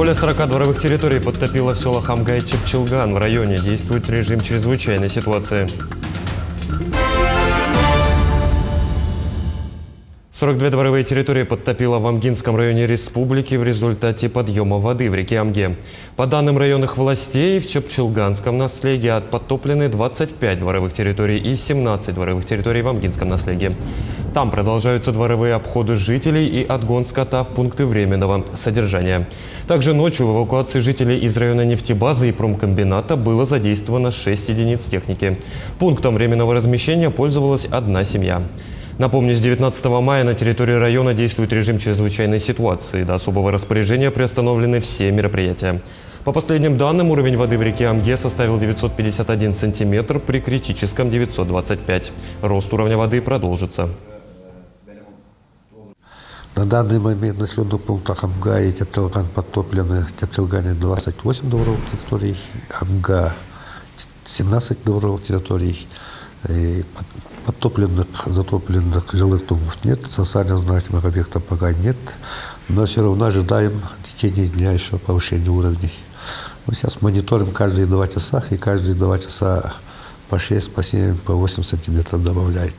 Более 40 дворовых территорий подтопило в селах Амга и Чепчелган. В районе действует режим чрезвычайной ситуации. 42 дворовые территории подтопило в Амгинском районе республики в результате подъема воды в реке Амге. По данным районных властей, в Чепчелганском наследии подтоплены 25 дворовых территорий и 17 дворовых территорий в Амгинском наследии. Там продолжаются дворовые обходы жителей и отгон скота в пункты временного содержания. Также ночью в эвакуации жителей из района нефтебазы и промкомбината было задействовано 6 единиц техники. Пунктом временного размещения пользовалась одна семья. Напомню, с 19 мая на территории района действует режим чрезвычайной ситуации. До особого распоряжения приостановлены все мероприятия. По последним данным, уровень воды в реке Амге составил 951 сантиметр, при критическом 925. Рост уровня воды продолжится. На данный момент на населенных пунктах Амга и Чепчелган подтоплены. В Чепчелгане 28 дворовых территорий, Амга 17 дворовых территорий. И подтопленных, затопленных жилых домов нет, социально значимых объектов пока нет, но все равно ожидаем в течение дня еще повышения уровней. Мы сейчас мониторим каждые 2 часа, и каждые 2 часа по 6, по 7, по 8 сантиметров добавляет.